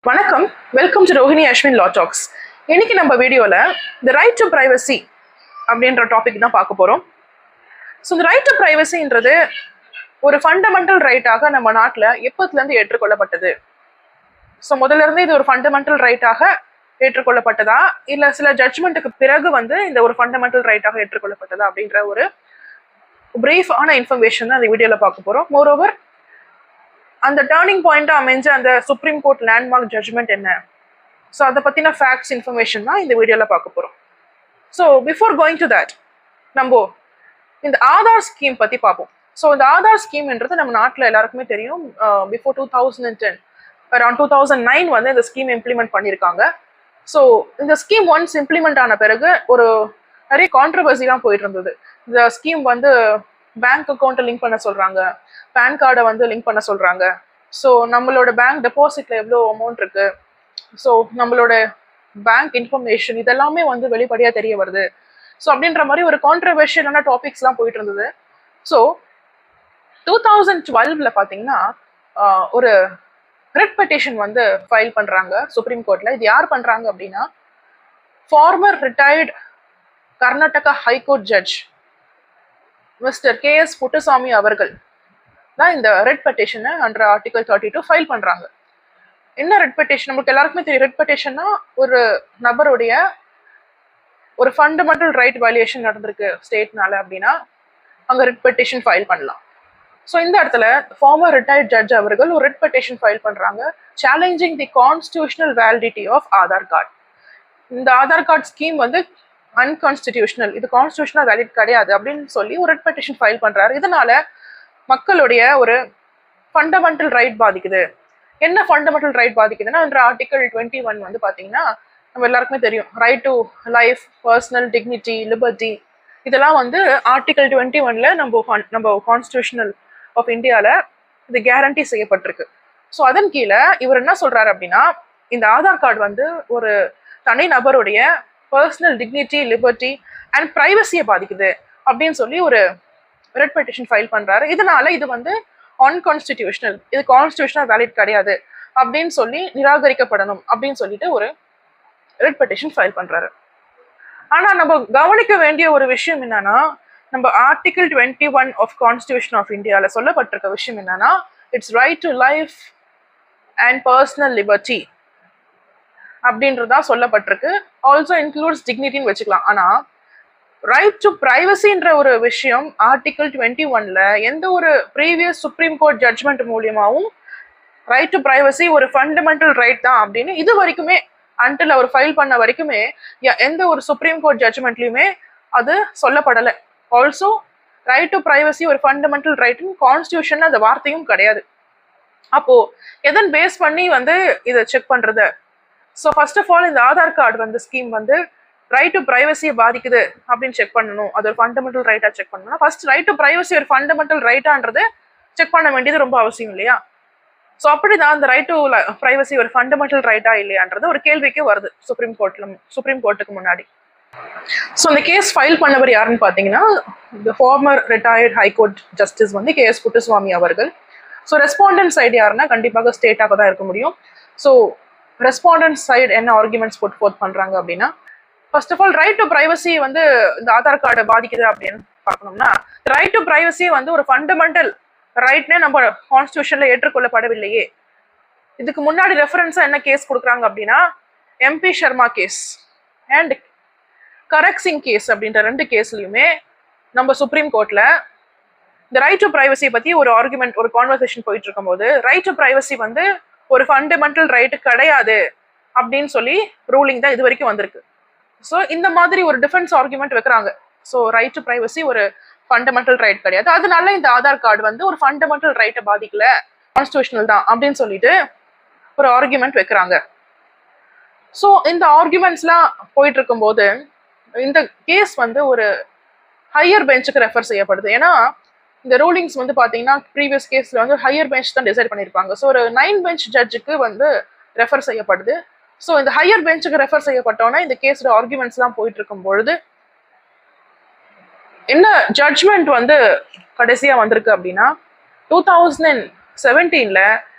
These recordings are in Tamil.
வணக்கம், welcome to Rohini Ashwin law talks. இன்னைக்கு நம்ம வீடியோவில் இந்த ரைட் டு பிரைவசி அப்படின்ற டாபிக் தான் பார்க்க போகிறோம். ஸோ இந்த ரைட் டு பிரைவசின்றது ஒரு ஃபண்டமெண்டல் ரைட்டாக நம்ம நாட்டில் எப்போத்துலேருந்து ஏற்றுக்கொள்ளப்பட்டது? ஸோ முதல்ல இருந்து இது ஒரு ஃபண்டமெண்டல் ரைட்டாக ஏற்றுக்கொள்ளப்பட்டதா, இல்லை சில ஜட்ஜ்மெண்ட்டுக்கு பிறகு இந்த ஒரு ஃபண்டமெண்டல் ரைட்டாக ஏற்றுக்கொள்ளப்பட்டதா அப்படின்ற ஒரு பிரீஃபான இன்ஃபர்மேஷன் தான் இந்த வீடியோவில் பார்க்க போகிறோம். மோரோவர் அந்த டேர்னிங் பாயிண்டா அமைஞ்ச அந்த சுப்ரீம் கோர்ட் லேண்ட்மார்க் ஜட்ஜ்மெண்ட் என்ன, ஸோ அதை பற்றின ஃபேக்ட்ஸ் இன்ஃபர்மேஷன் தான் இந்த வீடியோவில் பார்க்க போகிறோம். So before going to that, நம்ம இந்த ஆதார் ஸ்கீம் பற்றி பார்ப்போம். ஸோ இந்த ஆதார் ஸ்கீம்ன்றது நம்ம நாட்டில் எல்லாருக்குமே தெரியும். பிஃபோர் 2010 அரௌண்ட் 2009 இந்த ஸ்கீம் இம்ப்ளிமெண்ட் பண்ணியிருக்காங்க. ஸோ இந்த ஸ்கீம் ஒன்ஸ் இம்ப்ளிமெண்ட் ஆன பிறகு ஒரு நிறைய கான்ட்ரவர்சிலாம் போயிட்டு இருந்தது. இந்த ஸ்கீம் பேங்க் அக்கௌண்ட்டை லிங்க் பண்ண சொல்கிறாங்க, பேன் கார்டை லிங்க் பண்ண சொல்கிறாங்க. ஸோ நம்மளோட பேங்க் டெபாசிட்ல எவ்வளோ அமௌண்ட் இருக்கு, ஸோ நம்மளோட பேங்க் இன்ஃபர்மேஷன் இதெல்லாமே வெளிப்படையாக தெரிய வருது. ஸோ அப்படின்ற மாதிரி ஒரு கான்ட்ரவர்ஷியலான டாபிக்ஸ்லாம் போயிட்டு இருந்தது. ஸோ 2012 பார்த்தீங்கன்னா ஒரு ரெட் பெட்டிஷன் ஃபைல் பண்ணுறாங்க சுப்ரீம் கோர்ட்டில். இது யார் பண்ணுறாங்க அப்படின்னா, former retired Karnataka high court judge mister KS Puttaswamy அவர்கள் தான் இந்த ரெட் பெட்டிஷனை அண்டர் ஆர்டிகல் 32 ஃபைல் பண்ணுறாங்க. என்ன ரெட் பெட்டிஷன்? நம்மளுக்கு எல்லாருக்குமே தெரியும். ரெட் பெட்டிஷன்னா ஒரு நபருடைய ஒரு ஃபண்டமெண்டல் ரைட் வயலேஷன் நடந்திருக்கு ஸ்டேட்னால அப்படின்னா அங்கே ரெட் பெட்டிஷன் ஃபைல் பண்ணலாம். ஸோ இந்த இடத்துல ஃபார்மர் ரிட்டையர்ட் ஜட்ஜ் அவர்கள் ஒரு ரெட் பெட்டிஷன் ஃபைல் பண்ணுறாங்க, challenging the constitutional validity of Aadhaar card. இந்த ஆதார் கார்டு ஸ்கீம் அன்கான்ஸ்டிடியூஷனல், இது கான்ஸ்டிடியூஷனல் வேலிட் கிடையாது அப்படின்னு சொல்லி ஒரு ரெட் பெட்டிஷன் ஃபைல் பண்ணுறாரு. இதனால மக்களுடைய ஒரு ஃபண்டமெண்டல் ரைட் பாதிக்குது. என்ன ஃபண்டமெண்டல் ரைட் பாதிக்குதுன்னா, அந்த ஆர்டிகல் 21 பார்த்தீங்கன்னா நம்ம எல்லாருக்குமே தெரியும். Right to life, personal dignity, liberty, இதெல்லாம் ஆர்டிகல் 21 நம்ம கான்ஸ்டிடியூஷனல் ஆஃப் இந்தியாவில் இது கேரண்டி செய்யப்பட்டிருக்கு. ஸோ அதன் கீழே இவர் என்ன சொல்றாரு அப்படின்னா, இந்த ஆதார் கார்டு ஒரு தனி நபருடைய பர்சனல் டிக்னிட்டி, லிபர்ட்டி அண்ட் பிரைவசியை பாதிக்குது அப்படின்னு சொல்லி ஒரு ரெட் பெட்டிஷன் ஃபைல் பண்றாரு. இதனால இது அன்கான்ஸ்டிடியூஷனல், இது கான்ஸ்டிடியூஷனல் வேலிட் கிடையாது அப்படின்னு சொல்லி நிராகரிக்கப்படணும் அப்படின்னு சொல்லிட்டு ஒரு ரெட் பெட்டிஷன் ஃபைல் பண்றாரு. ஆனா நம்ம கவனிக்க வேண்டிய ஒரு விஷயம் என்னன்னா, நம்ம ஆர்டிகல் 21 ஆஃப் கான்ஸ்டிடியூஷன் ஆஃப் இந்தியால சொல்லப்பட்டிருக்க விஷயம் என்னன்னா, it's right to life and personal liberty அப்படின்றதா சொல்லப்பட்டிருக்கு. ஆல்சோ இன்க்ளூட்ஸ் டிக்னிட்டின்னு வச்சுக்கலாம். ஆனா ரைட் டு பிரைவசின்ற ஒரு விஷயம் ஆர்டிகல் 21ல எந்த ஒரு ப்ரீவியஸ் சுப்ரீம் கோர்ட் ஜட்ஜ்மெண்ட் மூலியமாவும் ரைட் டு பிரைவசி ஒரு ஃபண்டமெண்டல் ரைட் தான் அப்படின்னு இது வரைக்குமே அன்டில் அவர் ஃபைல் பண்ண வரைக்குமே எந்த ஒரு சுப்ரீம் கோர்ட் ஜட்ஜ்மெண்ட்லையுமே அது சொல்லப்படலை. ஆல்சோ ரைட் டு பிரைவசி ஒரு ஃபண்டமெண்டல் ரைட்னு கான்ஸ்டியூஷன்ல அந்த வார்த்தையும் கிடையாது. அப்போ எதன் பேஸ் பண்ணி இதை செக் பண்றது? ஸோ ஃபர்ஸ்ட் ஆஃப் ஆல் இந்த Aadhaar card scheme right to பிரைவசியை பாதிக்குது அப்படின்னு செக் பண்ணணும். அது ஒரு ஃபண்டமெண்டல் ரைட்டா செக் பண்ணணும். ஃபர்ஸ்ட் ரைட் டு பிரைவசி ஒரு ஃபண்டமெண்டல் ரைட்டான்றது செக் பண்ண வேண்டியது ரொம்ப அவசியம் இல்லையா? ஸோ அப்படிதான் அந்த ரைட் டு பிரைவசி ஒரு ஃபண்டமெண்டல் ரைட்டா இல்லையான்றது ஒரு கேள்விக்கு வருது சுப்ரீம் கோர்ட்டுக்கு முன்னாடி. ஸோ அந்த கேஸ் ஃபைல் பண்ணவர் யாருன்னு பார்த்தீங்கன்னா, இந்த former retired high court justice KS Puttaswamy அவர்கள். ஸோ ரெஸ்பாண்டன்ட் சைடு யாருன்னா கண்டிப்பாக ஸ்டேட்டாக தான் இருக்க முடியும். ஸோ ரெஸ்பாண்டன்ட் சைடு என்ன ஆர்குமெண்ட்ஸ் போட் பண்றாங்க அப்படின்னா, first of all right to privacy இந்த ஆதார் கார்டை பாதிக்குது அப்படின்னு பார்க்கணும்னா, ரைட் டு பிரைவசி ஒரு ஃபண்டமெண்டல் ரைட்னே நம்ம கான்ஸ்டிடியூஷன்ல ஏற்றுக்கொள்ளப்படவில்லையே. இதுக்கு முன்னாடி ரெஃபரன்ஸா என்ன கேஸ் கொடுக்குறாங்க அப்படின்னா, MP Sharma case and Kharak Singh case அப்படின்ற 2 கேஸ்லயுமே நம்ம சுப்ரீம் கோர்ட்ல இந்த ரைட் டு பிரைவசியை பத்தி ஒரு ஆர்குமெண்ட், ஒரு கான்வர்சேஷன் போயிட்டு இருக்கும் போது ரைட் டு பிரைவசி ஒரு ஃபண்டமெண்டல் ரைட் கிடையாது அப்படின்னு சொல்லி ரூலிங் தான் இது வரைக்கும் வந்திருக்கு. ஸோ இந்த மாதிரி ஒரு டிஃபென்ஸ் ஆர்குமெண்ட் வைக்கிறாங்க. ஸோ ரைட் டு பிரைவசி ஒரு ஃபண்டமெண்டல் ரைட் கிடையாது, அதனால இந்த ஆதார் கார்டு ஒரு ஃபண்டமெண்டல் ரைட்டை பாதிக்கல, கான்ஸ்டிடியூஷனல் தான் அப்படின்னு சொல்லிட்டு ஒரு ஆர்குமெண்ட் வைக்கிறாங்க. ஸோ இந்த ஆர்குமெண்ட்ஸ்லாம் போயிட்டு இருக்கும்போது இந்த கேஸ் ஒரு ஹையர் பெஞ்சுக்கு ரெஃபர் செய்யப்படுது. ஏன்னா இந்த ரூலிங்ஸ் பார்த்தீங்கன்னா ப்ரீவியஸ் கேஸ்ல ஹையர் பெஞ்ச் தான் டிசைட் பண்ணியிருப்பாங்க. ஸோ ஒரு 9 பெஞ்ச் ஜட்ஜுக்கு ரெஃபர் செய்யப்படுது. ஸோ இந்த ஹையர் பெஞ்சுக்கு ரெஃபர் செய்யப்பட்டோன்னா இந்த கேஸோட ஆர்குமெண்ட்ஸ்லாம் போயிட்டு இருக்கும் பொழுது என்ன ஜட்ஜ்மெண்ட் கடைசியாக வந்திருக்கு அப்படின்னா, 2017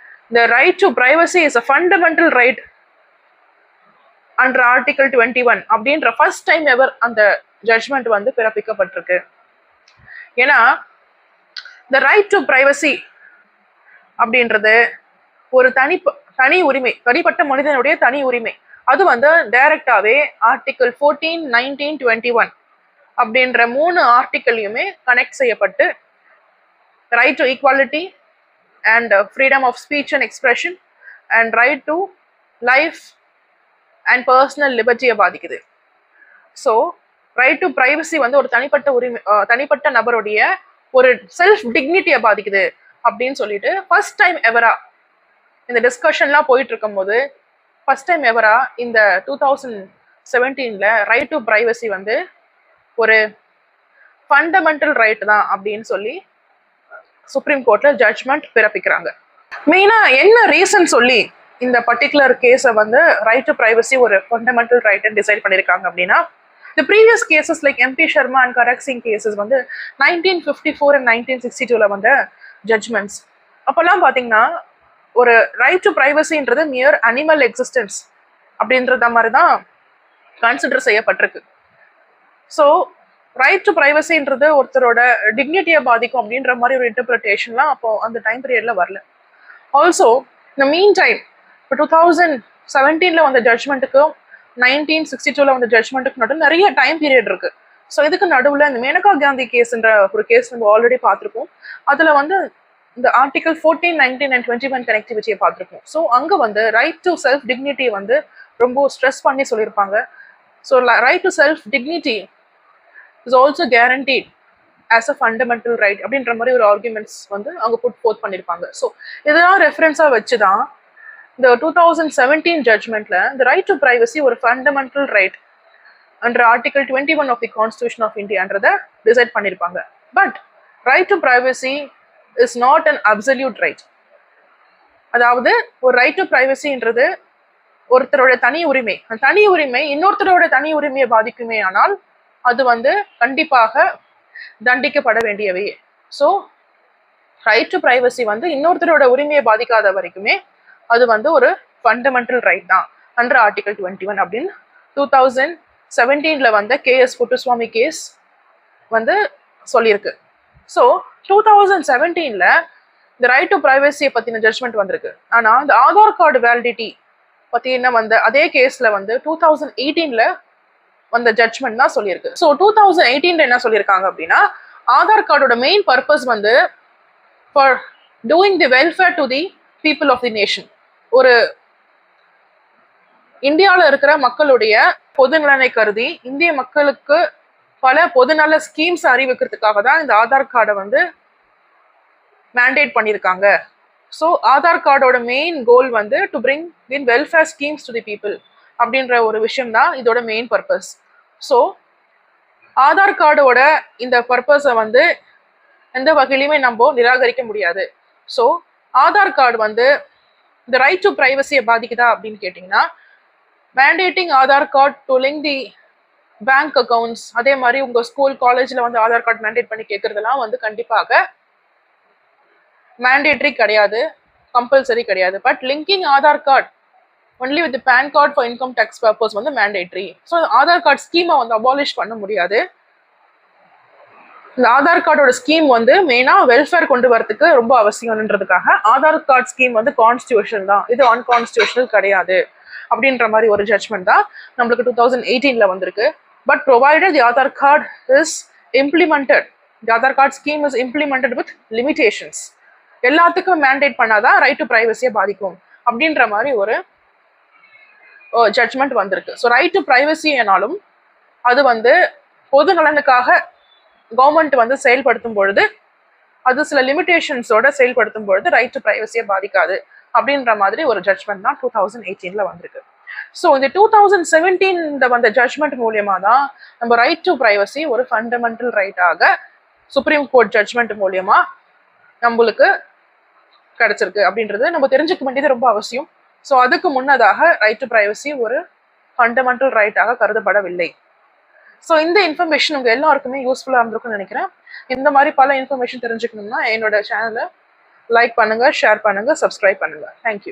the right to privacy is a fundamental right under Article 21 அப்படின்ற ஃபர்ஸ்ட் டைம் எவர் அந்த ஜட்ஜ்மெண்ட் வந்து பிறப்பிக்கப்பட்டிருக்கு. ஏன்னா the right to privacy அப்படின்றது ஒரு தனி உரிமை, தனிப்பட்ட மனிதனுடைய தனி உரிமை. அது வந்து டைரக்டாவே ஆர்டிகிள் 14, 19, 21 அப்படின்ற 3 ஆர்டிகிளையுமே கனெக்ட் செய்யப்பட்டு right to equality and freedom of speech and expression and right to life and personal லிபர்ட்டியை பாதிக்குது. ஸோ ரைட் டு பிரைவசி வந்து ஒரு தனிப்பட்ட உரிமை, தனிப்பட்ட நபருடைய ஒரு செல்ஃப் டிக்னிட்டியை பாதிக்குது அப்படின்னு சொல்லிட்டு ஃபர்ஸ்ட் டைம் எவரா இந்த டிஸ்கஷன்லாம் போயிட்டு இருக்கும் போது ஃபர்ஸ்ட் டைம் எவரா இந்த 2017 ரைட் டு பிரைவசி வந்து ஒரு ஃபண்டமெண்டல் ரைட் தான் அப்படின்னு சொல்லி சுப்ரீம் கோர்ட்ல ஜட்ஜ்மெண்ட் பிறப்பிக்கிறாங்க. மெயினா என்ன ரீசன் சொல்லி இந்த பர்டிகுலர் கேஸை வந்து ரைட் டு பிரைவசி ஒரு ஃபண்டமெண்டல் ரைட் டிசைட் பண்ணியிருக்காங்க அப்படின்னா, the previous cases like MP Sharma and Karak Singh cases வந்து 1954 and 1962 வந்த ஜட்ஜ்மெண்ட்ஸ். அப்போல்லாம் பார்த்தீங்கன்னா ஒரு ரைட் டு பிரைவசின்றது மியர் அனிமல் எக்ஸிஸ்டன்ஸ் அப்படின்றத மாதிரி தான் கன்சிடர் செய்யப்பட்டிருக்கு. ஸோ ரைட் டு பிரைவசின்றது ஒருத்தரோட டிக்னிட்டியை பாதிக்கும் அப்படின்ற மாதிரி ஒரு இன்டர்பிரிட்டேஷன்லாம் அப்போ அந்த டைம் பீரியட்ல வரல. ஆல்சோ இந்த மீன் டைம் இப்போ 2017 வந்த ஜட்ஜ்மெண்ட்டுக்கும் 1962 வந்த ஜட்ஜ்மெண்ட்டுக்கு நடுவில் நிறைய டைம் பீரியட் இருக்கு. ஸோ இதுக்கு நடுவில் இந்த மேனகா காந்தி கேஸ்ன்ற ஒரு கேஸ் நம்ம ஆல்ரெடி பார்த்துருக்கோம். அதில் வந்து இந்த ஆர்டிகல் 14, 19 and 21 கனெக்டிவிட்டியை பார்த்துருக்கோம். ஸோ அங்கே வந்து ரைட் டு செல்ஃப் டிக்னிட்டி வந்து ரொம்ப ஸ்ட்ரெஸ் பண்ணி சொல்லியிருப்பாங்க. So right to self dignity is also guaranteed as a fundamental right அப்படின்ற மாதிரி ஒரு ஆர்குமெண்ட்ஸ் வந்து அவங்க புட் ஃபோர்த் பண்ணியிருப்பாங்க. ஸோ இதெல்லாம் ரெஃபரன்ஸாக வச்சு தான் இந்த 2017 ஜட்ஜ்மெண்ட்ல இந்த ரைட் டு பிரைவசி ஒரு fundamental right under article 21 of the constitution of இந்தியான்றதை டிசைட் பண்ணியிருப்பாங்க. But right to privacy is not an absolute right. அதாவது ஒரு ரைட் டு பிரைவசின்றது ஒருத்தரோட தனி உரிமை. அந்த தனி உரிமை இன்னொருத்தரோட தனி உரிமையை பாதிக்குமே ஆனால் அது வந்து கண்டிப்பாக தண்டிக்கப்பட வேண்டியவை. ஸோ ரைட் டு பிரைவசி வந்து இன்னொருத்தரோட உரிமையை பாதிக்காத வரைக்குமே அது வந்து ஒரு ஃபண்டமெண்டல் ரைட் தான் அண்டர் ஆர்டிகல் 21 அப்படின்னு 2017 வந்த கேஎஸ் புட்டுசுவாமி கேஸ் வந்து சொல்லியிருக்கு. ஸோ 2017 இந்த ரைட் டு பிரைவசியை பத்தின ஜட்ஜ்மெண்ட் வந்திருக்கு. ஆனா இந்த ஆதார் கார்டு வேலிடிட்டி பத்தின வந்த அதே கேஸ்ல வந்து 2018 வந்த ஜட்ஜ்மெண்ட் தான் சொல்லியிருக்கு. ஸோ 2018 என்ன சொல்லியிருக்காங்க அப்படின்னா, ஆதார் கார்டோட மெயின் பர்பஸ் வந்து for doing the welfare to the people of the nation. ஒரு இந்தியாவில் இருக்கிற மக்களுடைய பொதுநலனை கருதி இந்திய மக்களுக்கு பல பொதுநல ஸ்கீம்ஸ் அறிவிக்கிறதுக்காக தான் இந்த ஆதார் கார்டை வந்து மேண்டேட் பண்ணியிருக்காங்க. ஸோ ஆதார் கார்டோட மெயின் கோல் வந்து to bring in welfare schemes to the people அப்படின்ற ஒரு விஷயம் தான் இதோட மெயின் பர்பஸ். ஸோ ஆதார் கார்டோட இந்த பர்பஸை வந்து எந்த வகையிலுமே நம்ம நிராகரிக்க முடியாது. ஸோ ஆதார் கார்டு வந்து இந்த ரைட் டு பிரைவசியை பாதிக்குதா அப்படின்னு கேட்டிங்கன்னா, மேண்டேட்டிங் Aadhaar card to link the bank accounts, அதே மாதிரி உங்கள் ஸ்கூல் காலேஜில் வந்து ஆதார் கார்டு மேண்டேட் பண்ணி கேட்குறதுலாம் வந்து கண்டிப்பாக மேண்டேட்ரி கிடையாது, கம்பல்சரி கிடையாது. But linking Aadhaar card only with PAN card for income tax purpose வந்து மேண்டேட்ரி. ஸோ ஆதார் கார்டு ஸ்கீமை வந்து அபாலிஷ் பண்ண முடியாது. இந்த ஆதார் கார்டோட ஸ்கீம் வந்து மெயினாக வெல்ஃபேர் கொண்டு வரதுக்கு ரொம்ப அவசியம்ன்றதுக்காக ஆதார் கார்டு ஸ்கீம் வந்து கான்ஸ்டியூஷன் தான், இது அன்கான்ஸ்டியூஷனல் கிடையாது அப்படின்ற மாதிரி ஒரு ஜட்ஜ்மெண்ட் தான் நம்மளுக்கு 2018 வந்திருக்கு. But provided the Aadhaar card is implemented, the Aadhaar card scheme is implemented with limitations. எல்லாத்துக்கும் மேண்டேட் பண்ணாதான் ரைட் டு பிரைவசியை பாதிக்கும் அப்படின்ற மாதிரி ஒரு ஜட்ஜ்மெண்ட் வந்திருக்கு. ஸோ ரைட் டு பிரைவசி ஆனாலும் அது வந்து பொது நலனுக்காக கவர்மெண்ட் வந்து செயல்படுத்தும் பொழுது அது சில லிமிடேஷன்ஸோட செயல்படுத்தும் பொழுது ரைட் டு பிரைவசியை பாதிக்காது அப்படின்ற மாதிரி ஒரு ஜட்ஜ்மெண்ட் தான் 2018 வந்திருக்கு. ஸோ இந்த 2017 வந்த ஜட்ஜ்மெண்ட் மூலியமா தான் நம்ம ரைட் டு பிரைவசி ஒரு ஃபண்டமெண்டல் ரைட்டாக சுப்ரீம் கோர்ட் ஜட்ஜ்மெண்ட் மூலியமா நம்மளுக்கு கிடைச்சிருக்கு அப்படின்றது நம்ம தெரிஞ்சுக்க வேண்டியது ரொம்ப அவசியம். ஸோ அதுக்கு முன்னதாக ரைட் டு பிரைவசி ஒரு ஃபண்டமெண்டல் ரைட்டாக கருதப்படவில்லை. ஸோ இந்த இன்ஃபர்மேஷன் உங்கள் எல்லாருக்குமே யூஸ்ஃபுல்லாக இருந்திருக்கும்னு நினைக்கிறேன். இந்த மாதிரி பல இன்ஃபர்மேஷன் தெரிஞ்சுக்கணும்னா என்னோட சேனலை லைக் பண்ணுங்க, ஷேர் பண்ணுங்க, சப்ஸ்கிரைப் பண்ணுங்க. தேங்க்யூ.